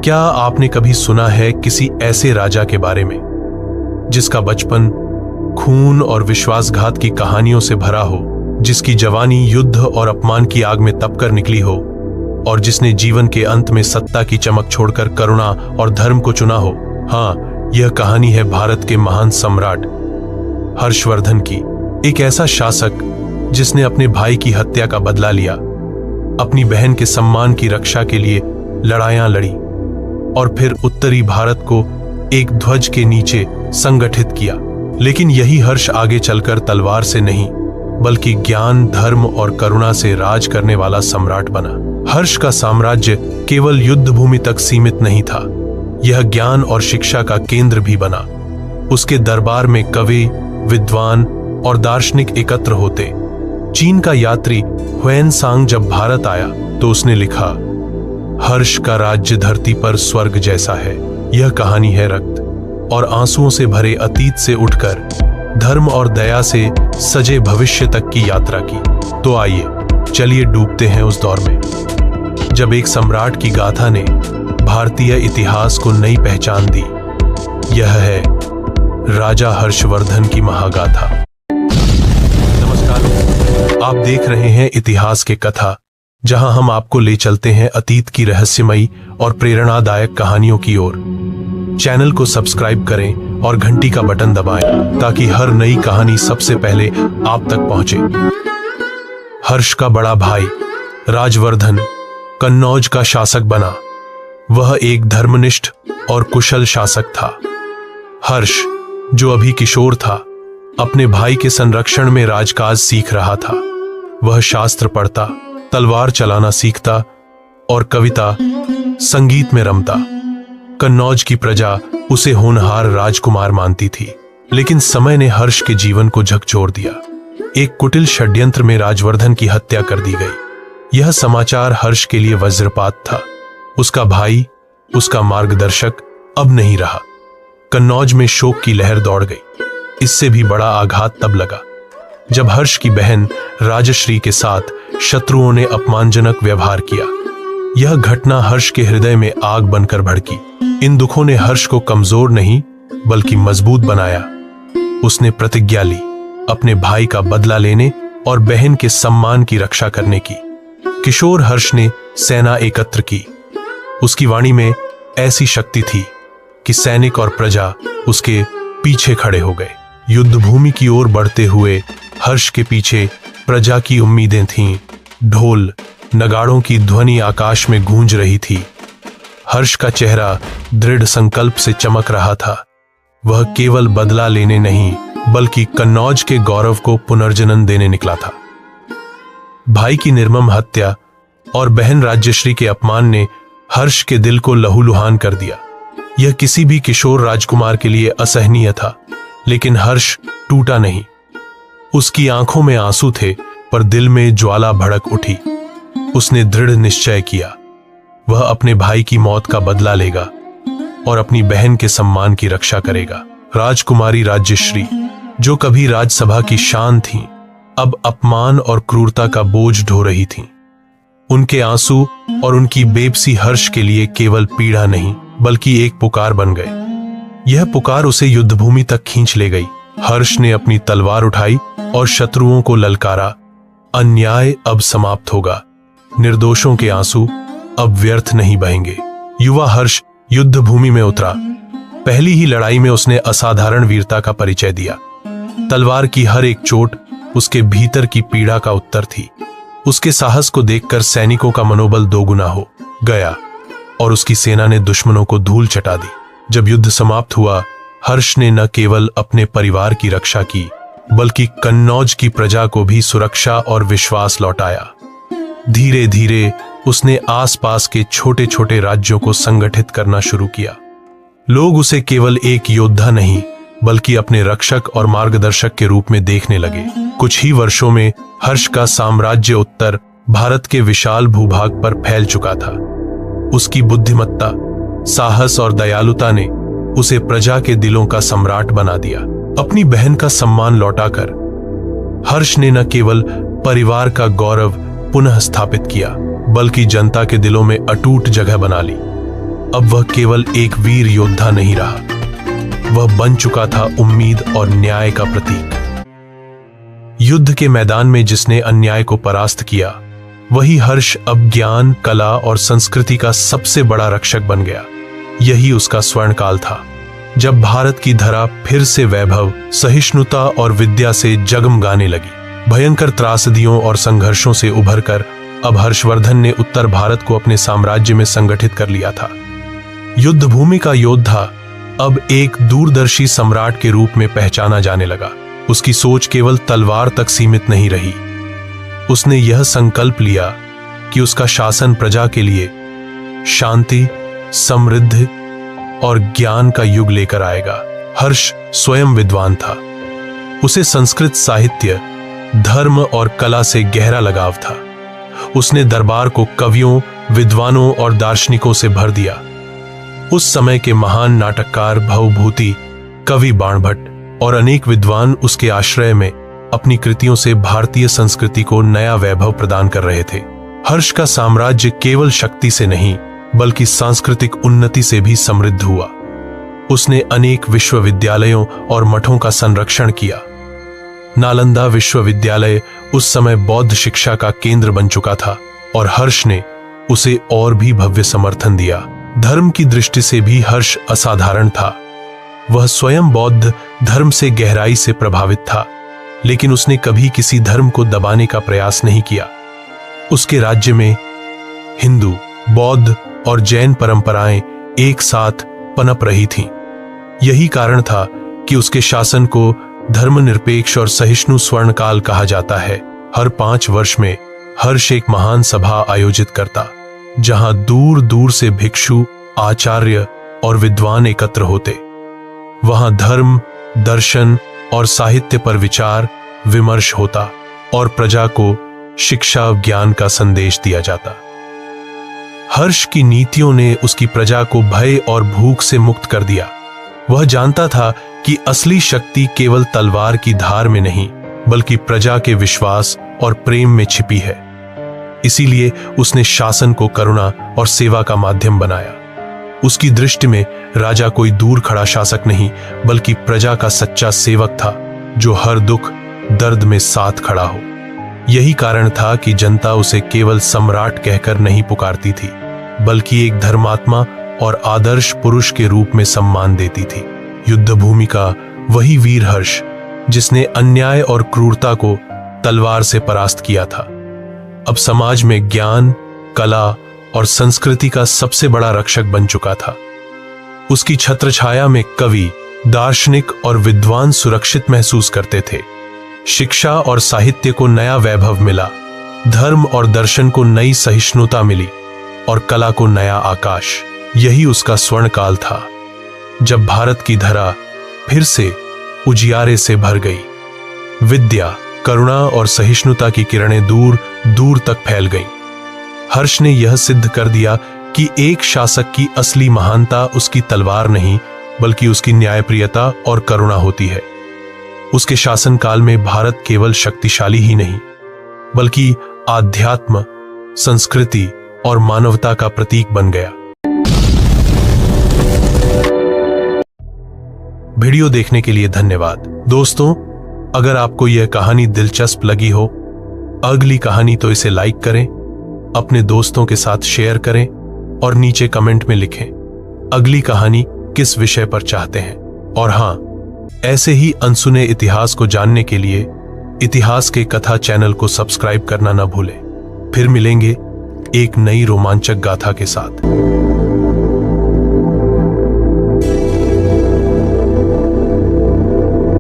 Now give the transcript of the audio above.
क्या आपने कभी सुना है किसी ऐसे राजा के बारे में जिसका बचपन खून और विश्वासघात की कहानियों से भरा हो, जिसकी जवानी युद्ध और अपमान की आग में तपकर निकली हो और जिसने जीवन के अंत में सत्ता की चमक छोड़कर करुणा और धर्म को चुना हो? हाँ, यह कहानी है भारत के महान सम्राट हर्षवर्धन की। एक ऐसा शासक जिसने अपने भाई की हत्या का बदला लिया, अपनी बहन के सम्मान की रक्षा के लिए लड़ाइयां लड़ी और फिर उत्तरी भारत को एक ध्वज के नीचे संगठित किया। लेकिन यही हर्ष आगे चलकर तलवार से नहीं बल्कि ज्ञान, धर्म और करुणा से राज करने वाला सम्राट बना। हर्ष का साम्राज्य केवल युद्ध भूमि तक सीमित नहीं था, यह ज्ञान और शिक्षा का केंद्र भी बना। उसके दरबार में कवि, विद्वान और दार्शनिक एकत्र होते। चीन का यात्री हुएनसांग जब भारत आया तो उसने लिखा, हर्ष का राज्य धरती पर स्वर्ग जैसा है। यह कहानी है रक्त और आंसुओं से भरे अतीत से उठकर धर्म और दया से सजे भविष्य तक की यात्रा की। तो आइए चलिए डूबते हैं उस दौर में जब एक सम्राट की गाथा ने भारतीय इतिहास को नई पहचान दी। यह है राजा हर्षवर्धन की महागाथा। नमस्कार, आप देख रहे हैं इतिहास के कथा, जहां हम आपको ले चलते हैं अतीत की रहस्यमयी और प्रेरणादायक कहानियों की ओर। चैनल को सब्सक्राइब करें और घंटी का बटन दबाएं ताकि हर नई कहानी सबसे पहले आप तक पहुंचे। हर्ष का बड़ा भाई राजवर्धन कन्नौज का शासक बना। वह एक धर्मनिष्ठ और कुशल शासक था। हर्ष, जो अभी किशोर था, अपने भाई के संरक्षण में राजकाज सीख रहा था। वह शास्त्र पढ़ता, तलवार चलाना सीखता और कविता, संगीत में रमता। कन्नौज की प्रजा उसे होनहार राजकुमार मानती थी, लेकिन समय ने हर्ष के जीवन को झकझोर दिया। एक कुटिल षड्यंत्र में राजवर्धन की हत्या कर दी गई। यह समाचार हर्ष के लिए वज्रपात था। उसका भाई, उसका मार्गदर्शक अब नहीं रहा। कन्नौज में शोक की लहर दौड़ गई। इससे भी बड़ा आघात तब लगा जब हर्ष की बहन राजश्री के साथ शत्रुओं ने अपमानजनक व्यवहार किया। यह घटना हर्ष के हृदय में आग बनकर भड़की। इन दुखों ने हर्ष को कमजोर नहीं बल्कि मजबूत बनाया। उसने प्रतिज्ञा ली अपने भाई का बदला लेने और बहन के सम्मान की रक्षा करने की। किशोर हर्ष ने सेना एकत्र की। उसकी वाणी में ऐसी शक्ति थी कि सैनिक और प्रजा उसके पीछे खड़े हो गए। युद्ध भूमि की ओर बढ़ते हुए हर्ष के पीछे प्रजा की उम्मीदें थीं। ढोल नगाड़ों की ध्वनि आकाश में गूंज रही थी। हर्ष का चेहरा दृढ़ संकल्प से चमक रहा था। वह केवल बदला लेने नहीं बल्कि कन्नौज के गौरव को पुनर्जन्म देने निकला था। भाई की निर्मम हत्या और बहन राज्यश्री के अपमान ने हर्ष के दिल को लहूलुहान कर दिया। यह किसी भी किशोर राजकुमार के लिए असहनीय था, लेकिन हर्ष टूटा नहीं। उसकी आंखों में आंसू थे पर दिल में ज्वाला भड़क उठी। उसने दृढ़ निश्चय किया, वह अपने भाई की मौत का बदला लेगा और अपनी बहन के सम्मान की रक्षा करेगा। राजकुमारी राज्यश्री, जो कभी राजसभा की शान थीं, अब अपमान और क्रूरता का बोझ ढो रही थीं। उनके आंसू और उनकी बेबसी हर्ष के लिए केवल पीड़ा नहीं बल्कि एक पुकार बन गए। यह पुकार उसे युद्धभूमि तक खींच ले गई। हर्ष ने अपनी तलवार उठाई और शत्रुओं को ललकारा, अन्याय अब समाप्त होगा, निर्दोषों के आंसू अब व्यर्थ नहीं बहेंगे। युवा हर्ष युद्ध भूमि में उतरा। पहली ही लड़ाई में उसने असाधारण वीरता का परिचय दिया। तलवार की हर एक चोट उसके भीतर की पीड़ा का उत्तर थी। उसके साहस को देखकर सैनिकों का मनोबल दोगुना हो गया और उसकी सेना ने दुश्मनों को धूल चटा दी। जब युद्ध समाप्त हुआ, हर्ष ने न केवल अपने परिवार की रक्षा की बल्कि कन्नौज की प्रजा को भी सुरक्षा और विश्वास लौटाया। धीरे धीरे उसने आसपास के छोटे छोटे राज्यों को संगठित करना शुरू किया। लोग उसे केवल एक योद्धा नहीं बल्कि अपने रक्षक और मार्गदर्शक के रूप में देखने लगे। कुछ ही वर्षों में हर्ष का साम्राज्य उत्तर भारत के विशाल भूभाग पर फैल चुका था। उसकी बुद्धिमत्ता, साहस और दयालुता ने उसे प्रजा के दिलों का सम्राट बना दिया। अपनी बहन का सम्मान लौटाकर हर्ष ने न केवल परिवार का गौरव पुनः स्थापित किया बल्कि जनता के दिलों में अटूट जगह बना ली। अब वह केवल एक वीर योद्धा नहीं रहा, वह बन चुका था उम्मीद और न्याय का प्रतीक। युद्ध के मैदान में जिसने अन्याय को परास्त किया, वही हर्ष अब ज्ञान, कला और संस्कृति का सबसे बड़ा रक्षक बन गया। यही उसका स्वर्णकाल था, जब भारत की धरा फिर से वैभव, सहिष्णुता और विद्या से जगमगाने लगी। भयंकर त्रासदियों और संघर्षों से उभरकर अब हर्षवर्धन ने उत्तर भारत को अपने साम्राज्य में संगठित कर लिया था। युद्ध भूमि का योद्धा अब एक दूरदर्शी सम्राट के रूप में पहचाना जाने लगा। उसकी सोच केवल तलवार तक सीमित नहीं रही। उसने यह संकल्प लिया कि उसका शासन प्रजा के लिए शांति, समृद्धि और ज्ञान का युग लेकर आएगा। हर्ष स्वयं विद्वान था। उसे संस्कृत साहित्य, धर्म और कला से गहरा लगाव था। उसने दरबार को कवियों, विद्वानों और दार्शनिकों से भर दिया। उस समय के महान नाटककार भवभूति, कवि बाणभट्ट और अनेक विद्वान उसके आश्रय में अपनी कृतियों से भारतीय संस्कृति को नया वैभव प्रदान कर रहे थे। हर्ष का साम्राज्य केवल शक्ति से नहीं, बल्कि सांस्कृतिक उन्नति से भी समृद्ध हुआ। उसने अनेक विश्वविद्यालयों और मठों का संरक्षण किया। नालंदा विश्वविद्यालय उस समय बौद्ध शिक्षा का केंद्र बन चुका था और हर्ष ने उसे और भी भव्य समर्थन दिया। धर्म की दृष्टि से भी हर्ष असाधारण था। वह स्वयं बौद्ध धर्म से गहराई से प्रभावित था, लेकिन उसने कभी किसी धर्म को दबाने का प्रयास नहीं किया। उसके राज्य में हिंदू, बौद्ध और जैन परंपराएं एक साथ पनप रही थीं। यही कारण था कि उसके शासन को धर्मनिरपेक्ष और सहिष्णु स्वर्णकाल कहा जाता है। हर 5 वर्ष में हर्ष एक महान सभा आयोजित करता, जहां दूर दूर से भिक्षु, आचार्य और विद्वान एकत्र होते। वहां धर्म, दर्शन और साहित्य पर विचार विमर्श होता और प्रजा को शिक्षा, ज्ञान का संदेश दिया जाता। हर्ष की नीतियों ने उसकी प्रजा को भय और भूख से मुक्त कर दिया। वह जानता था कि असली शक्ति केवल तलवार की धार में नहीं, बल्कि प्रजा के विश्वास और प्रेम में छिपी है। इसीलिए उसने शासन को करुणा और सेवा का माध्यम बनाया। उसकी दृष्टि में राजा कोई दूर खड़ा शासक नहीं, बल्कि प्रजा का सच्चा सेवक था, जो हर दुख दर्द में साथ खड़ा हो। यही कारण था कि जनता उसे केवल सम्राट कहकर नहीं पुकारती थी, बल्कि एक धर्मात्मा और आदर्श पुरुष के रूप में सम्मान देती थी। युद्ध भूमि का वही वीर हर्ष, जिसने अन्याय और क्रूरता को तलवार से परास्त किया था, अब समाज में ज्ञान, कला और संस्कृति का सबसे बड़ा रक्षक बन चुका था। उसकी छत्रछाया में कवि, दार्शनिक और विद्वान सुरक्षित महसूस करते थे। शिक्षा और साहित्य को नया वैभव मिला, धर्म और दर्शन को नई सहिष्णुता मिली और कला को नया आकाश। यही उसका स्वर्णकाल था, जब भारत की धरा फिर से उजियारे से भर गई। विद्या, करुणा और सहिष्णुता की किरणें दूर दूर तक फैल गईं। हर्ष ने यह सिद्ध कर दिया कि एक शासक की असली महानता उसकी तलवार नहीं, बल्कि उसकी न्यायप्रियता और करुणा होती है। उसके शासनकाल में भारत केवल शक्तिशाली ही नहीं, बल्कि आध्यात्म, संस्कृति और मानवता का प्रतीक बन गया। वीडियो देखने के लिए धन्यवाद। दोस्तों, अगर आपको यह कहानी दिलचस्प लगी हो, अगली कहानी तो इसे लाइक करें, अपने दोस्तों के साथ शेयर करें और नीचे कमेंट में लिखें अगली कहानी किस विषय पर चाहते हैं। और हां, ऐसे ही अनसुने इतिहास को जानने के लिए इतिहास के कथा चैनल को सब्सक्राइब करना न भूलें। फिर मिलेंगे एक नई रोमांचक गाथा के साथ।